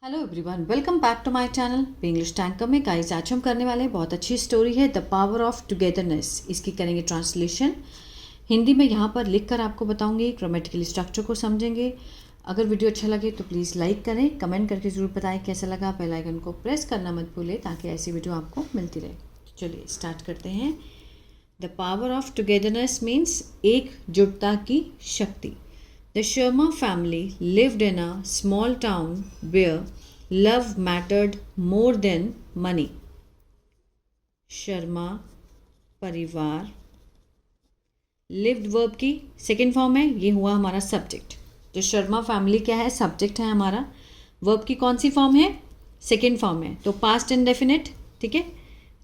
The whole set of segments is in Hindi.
Hello everyone, welcome back to my channel English tanker में। गाइस, आज हम करने वाले हैं बहुत अच्छी स्टोरी है, द पावर ऑफ टुगेदरनेस। इसकी करेंगे ट्रांसलेशन हिंदी में। यहाँ पर लिख कर आपको बताऊंगी, ग्रामेटिकल स्ट्रक्चर को समझेंगे। अगर वीडियो अच्छा लगे तो प्लीज़ लाइक करें, कमेंट करके ज़रूर बताएं कैसा लगा। बेल आइकन को प्रेस करना मत भूलें ताकि ऐसी वीडियो आपको मिलती रहे। चलिए स्टार्ट करते हैं। The power of togetherness means एकजुटता की शक्ति। The Sharma family lived in a small town where love mattered more than money. Sharma परिवार, लिव्ड वर्ब की सेकेंड फॉर्म है, ये हुआ हमारा सब्जेक्ट। तो शर्मा फैमिली क्या है? सब्जेक्ट है हमारा। वर्ब की कौन सी फॉर्म है? सेकेंड फॉर्म है, तो पास्ट इंडेफिनिट। ठीक है।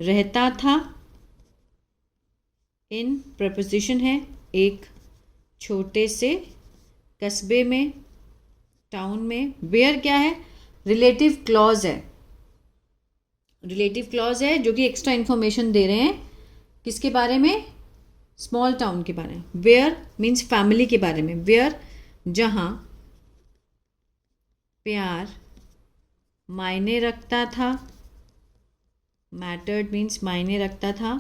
रहता था, इन प्रपोजिशन है, एक छोटे से कस्बे में, टाउन में। वेयर क्या है? रिलेटिव क्लॉज है। रिलेटिव क्लॉज है जो कि एक्स्ट्रा इन्फॉर्मेशन दे रहे हैं किसके बारे में? स्मॉल टाउन के बारे में। वेयर मीन्स फैमिली के बारे में। वेयर जहाँ प्यार मायने रखता था, मैटर्ड मीन्स मायने रखता था,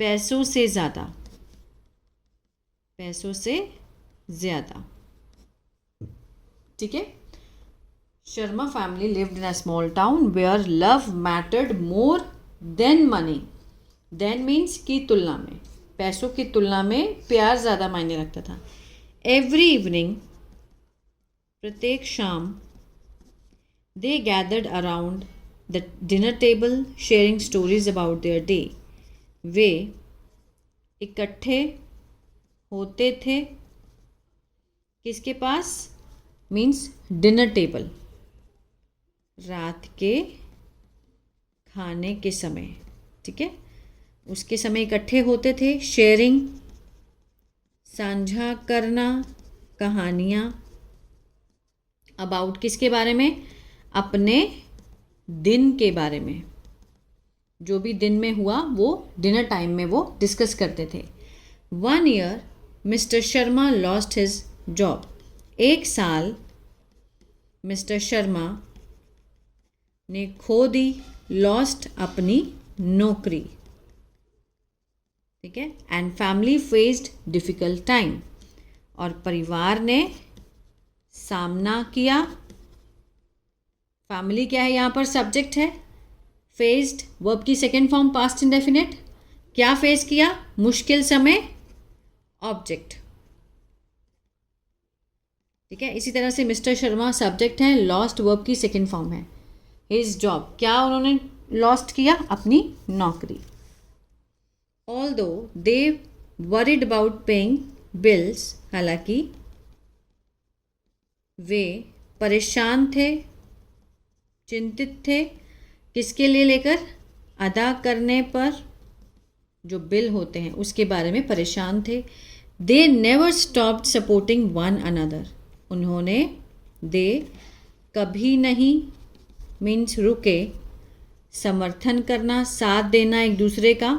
पैसों से ज़्यादा, पैसों से ज़्यादा। ठीक है। Sharma family lived in a small town where love mattered more than money. Than means की तुलना में, पैसों की तुलना में प्यार ज़्यादा मायने रखता था। एवरी इवनिंग, प्रत्येक शाम, they gathered around the dinner table sharing stories about their day. वे इकट्ठे होते थे किसके पास? मीन्स डिनर टेबल, रात के खाने के समय। ठीक है, उसके समय इकट्ठे होते थे। शेयरिंग साझा करना, कहानियाँ। अबाउट किसके बारे में? अपने दिन के बारे में, जो भी दिन में हुआ वो डिनर टाइम में वो डिस्कस करते थे। 1 year mister Sharma lost his job. 1 साल मिस्टर शर्मा ने खो दी, लॉस्ट अपनी नौकरी। ठीक है। And family faced difficult time, और परिवार ने सामना किया। फैमिली क्या है यहाँ पर? सब्जेक्ट है। फेस्ड वर्ब की सेकेंड फॉर्म पास्ट इंडेफिनिट। क्या फेस किया? मुश्किल समय, ऑब्जेक्ट। ठीक है। इसी तरह से मिस्टर शर्मा सब्जेक्ट है, लॉस्ट वर्ब की सेकेंड फॉर्म है। हिज जॉब, क्या उन्होंने लॉस्ट किया? अपनी नौकरी। Although they worried about paying bills, हालांकि वे परेशान थे, चिंतित थे, किसके लिए लेकर? अदा करने पर, जो बिल होते हैं उसके बारे में परेशान थे। दे never stopped supporting one another. उन्होंने, दे कभी नहीं मीन्स रुके, समर्थन करना, साथ देना एक दूसरे का,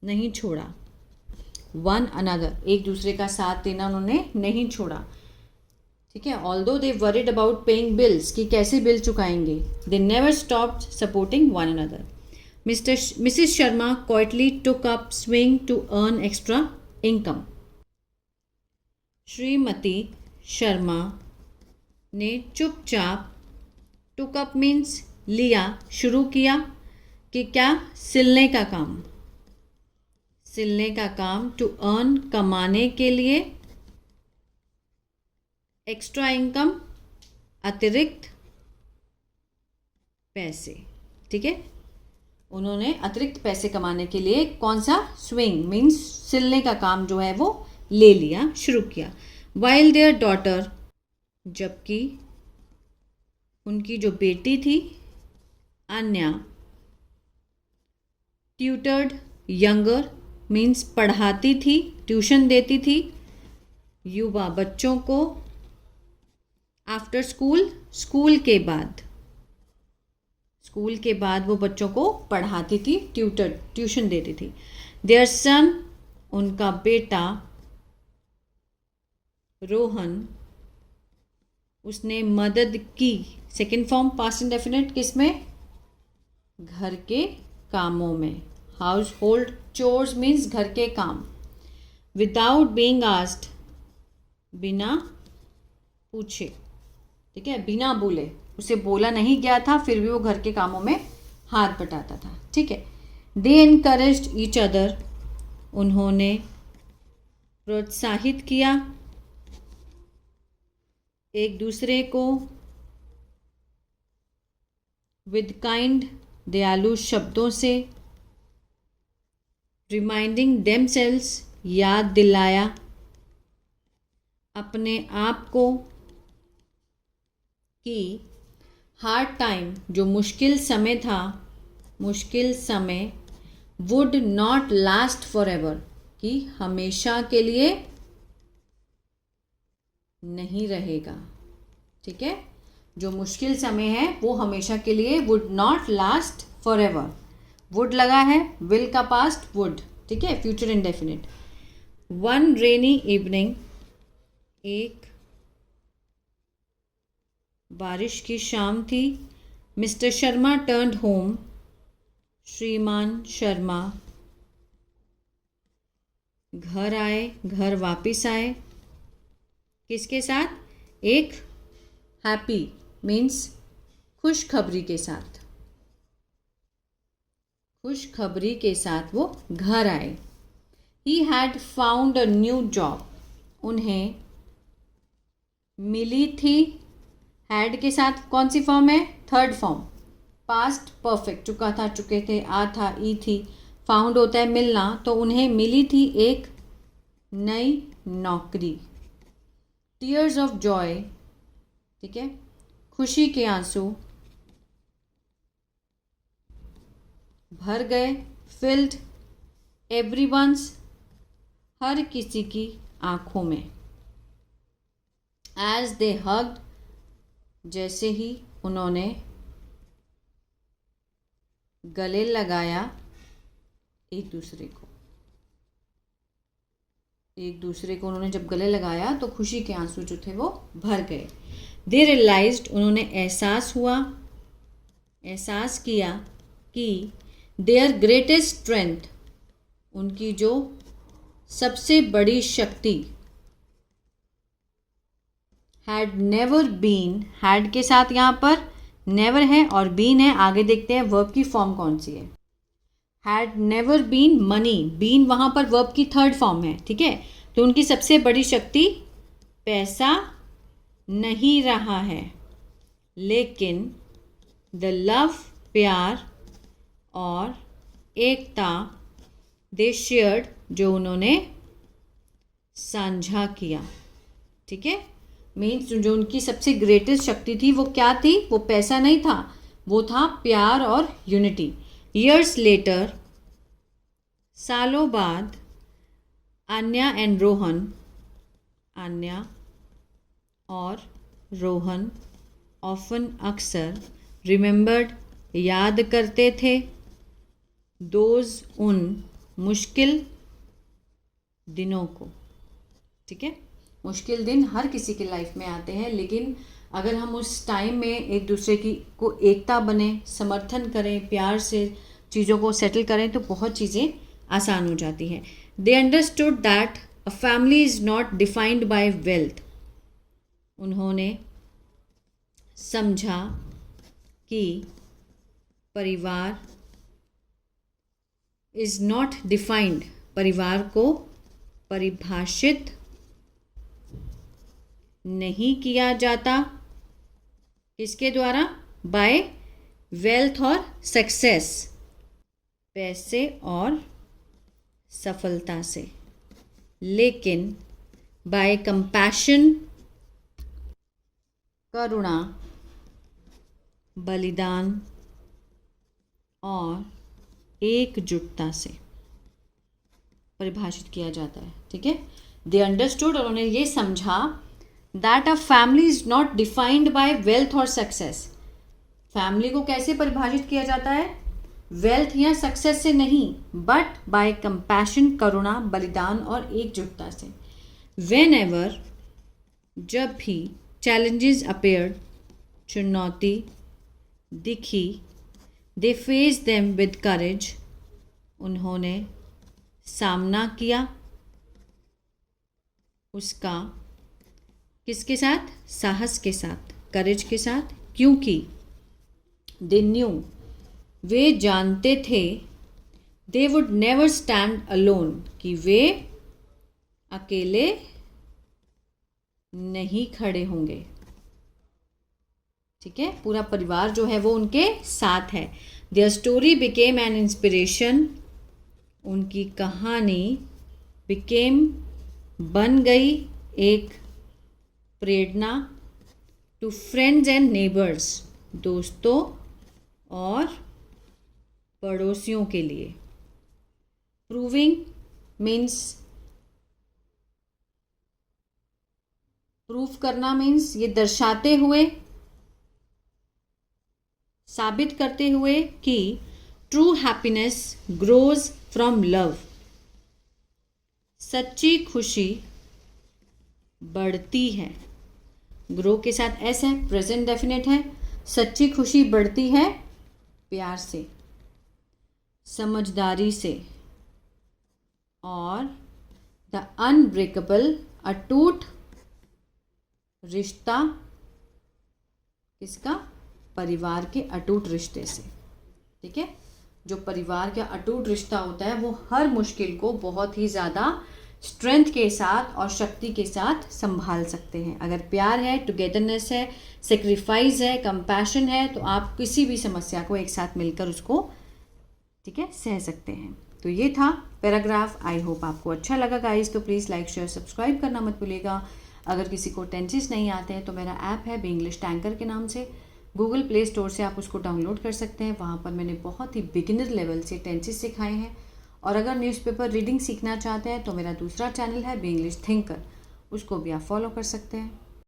नहीं छोड़ा। वन अनदर, एक दूसरे का साथ देना उन्होंने नहीं छोड़ा। ठीक है। Although they worried about paying bills, कि कैसे बिल चुकाएंगे, they never stopped supporting one another. Mrs Sharma quietly took up sewing to earn extra income. Shrimati Sharma ने चुपचाप, टुक अप मीन्स लिया, शुरू किया, कि क्या? सिलने का काम, सिलने का काम। टू अर्न कमाने के लिए, एक्स्ट्रा इनकम अतिरिक्त पैसे। ठीक है। उन्होंने अतिरिक्त पैसे कमाने के लिए कौन सा? स्विंग मीन्स सिलने का काम जो है वो ले लिया, शुरू किया। वाइल देयर डॉटर, जबकि उनकी जो बेटी थी अन्या, ट्यूटर्ड यंगर मीन्स पढ़ाती थी, ट्यूशन देती थी युवा बच्चों को। आफ्टर स्कूल, स्कूल के बाद, स्कूल के बाद वो बच्चों को पढ़ाती थी, ट्यूशन देती थी। देयर सन, उनका बेटा रोहन, उसने मदद की। सेकेंड फॉर्म पास्ट इंडेफिनिट किस में? घर के कामों में। हाउस होल्ड चोर्स मीन्स घर के काम। विदाउट बीइंग आस्क्ड, बिना पूछे, ठीक है, बिना बोले, उसे बोला नहीं गया था फिर भी वो घर के कामों में हाथ बटाता था, ठीक है। दे एनकरेज्ड ईच अदर, उन्होंने प्रोत्साहित किया एक दूसरे को। विद काइंड, दयालु शब्दों से। रिमाइंडिंग देमसेल्व्स, याद दिलाया अपने आप को कि हार्ड टाइम, जो मुश्किल समय था, मुश्किल समय would not last for ever, कि हमेशा के लिए नहीं रहेगा, ठीक है। जो मुश्किल समय है वो हमेशा के लिए would not last for ever. Would लगा है, विल का पास्ट वुड, ठीक है, फ्यूचर इंडेफिनिट। वन रेनी इवनिंग, एक बारिश की शाम थी। मिस्टर शर्मा टर्न्ड होम, श्रीमान शर्मा घर आए, घर वापिस आए। किसके साथ? एक हैप्पी मीन्स खुशखबरी के साथ, खुशखबरी के साथ वो घर आए। He had found a new job, उन्हें मिली थी। हैड के साथ कौन सी फॉर्म है? थर्ड फॉर्म, पास्ट परफेक्ट, चुका था, चुके थे, आ था, ई थी। फाउंड होता है मिलना, तो उन्हें मिली थी एक नई नौकरी। टीयर्स ऑफ जॉय, ठीक है, खुशी के आंसू भर गए। फिल्ड एवरीवन्स, हर किसी की आंखों में। एज दे हग्ड, जैसे ही उन्होंने गले लगाया एक दूसरे को, एक दूसरे को उन्होंने जब गले लगाया तो खुशी के आंसू जो थे वो भर गए। दे रियलाइज्ड, उन्होंने एहसास हुआ, एहसास किया कि देयर ग्रेटेस्ट स्ट्रेंथ, उनकी जो सबसे बड़ी शक्ति, हैड नेवर बीन, हैड के साथ यहाँ पर नेवर है और बीन है। आगे देखते हैं वर्ब की फॉर्म कौन सी है। Had never been money, been वहाँ पर वर्ब की थर्ड फॉर्म है, ठीक है। तो उनकी सबसे बड़ी शक्ति पैसा नहीं रहा है, लेकिन द लव, प्यार और एकता, दे शेयर्ड, जो उन्होंने साझा किया, ठीक है। मीन्स जो उनकी सबसे ग्रेटेस्ट शक्ति थी वो क्या थी? वो पैसा नहीं था, वो था प्यार और यूनिटी। ईयर्स लेटर, सालों बाद, आन्या एंड रोहन, आन्या और रोहन, ऑफन अक्सर, रिमेंबर्ड याद करते थे, दोज उन मुश्किल दिनों को, ठीक है। मुश्किल दिन हर किसी के लाइफ में आते हैं, लेकिन अगर हम उस टाइम में एक दूसरे की को एकता बने, समर्थन करें, प्यार से चीज़ों को सेटल करें तो बहुत चीज़ें आसान हो जाती हैं। They understood that a family is not defined by wealth, उन्होंने समझा कि परिवार इज़ नॉट डिफाइंड, परिवार को परिभाषित नहीं किया जाता, किसके द्वारा? बाय वेल्थ और सक्सेस, पैसे और सफलता से, लेकिन बाय कंपैशन, करुणा, बलिदान और एकजुटता से परिभाषित किया जाता है, ठीक है। दे अंडरस्टूड, और उन्होंने ये समझा that a family is not defined by wealth और सक्सेस। फैमिली को कैसे परिभाषित किया जाता है? वेल्थ या सक्सेस से नहीं, बट बाय कंपैशन, करुणा, बलिदान और एकजुटता से। वेन एवर, जब भी, challenges appeared, चुनौती दिखी, they faced them with courage, उन्होंने सामना किया उसका, किसके साथ? साहस के साथ, करेज के साथ, क्योंकि they knew, वे जानते थे, they would never stand alone, कि वे अकेले नहीं खड़े होंगे। ठीक है, पूरा परिवार जो है वो उनके साथ है। Their story became an inspiration, उनकी कहानी बिकेम बन गई एक प्रेरणा, टू फ्रेंड्स एंड नेबर्स, दोस्तों और पड़ोसियों के लिए। प्रूविंग मीन्स, प्रूफ करना मीन्स ये दर्शाते हुए, साबित करते हुए कि true happiness grows from love, सच्ची खुशी बढ़ती है। ग्रो के साथ एस है, प्रेजेंट डेफिनेट है। सच्ची खुशी बढ़ती है प्यार से, समझदारी से, और द अनब्रेकेबल, अटूट रिश्ता, किसका? परिवार के अटूट रिश्ते से। ठीक है, जो परिवार का अटूट रिश्ता होता है वो हर मुश्किल को बहुत ही ज़्यादा स्ट्रेंथ के साथ और शक्ति के साथ संभाल सकते हैं। अगर प्यार है, टुगेदरनेस है, सेक्रीफाइस है, कंपैशन है, तो आप किसी भी समस्या को एक साथ मिलकर उसको, ठीक है, सह सकते हैं। तो ये था पैराग्राफ। आई होप आपको अच्छा लगा गाइस। तो प्लीज़ लाइक शेयर सब्सक्राइब करना मत भूलिएगा। अगर किसी को टेंसेस नहीं आते हैं तो मेरा ऐप है बी इंग्लिश टैंकर के नाम से, गूगल प्ले स्टोर से आप उसको डाउनलोड कर सकते हैं। वहाँ पर मैंने बहुत ही बिगिनर लेवल से टेंसेस सिखाए हैं। और अगर न्यूज़पेपर रीडिंग सीखना चाहते हैं तो मेरा दूसरा चैनल है बी इंग्लिश थिंकर, उसको भी आप फॉलो कर सकते हैं।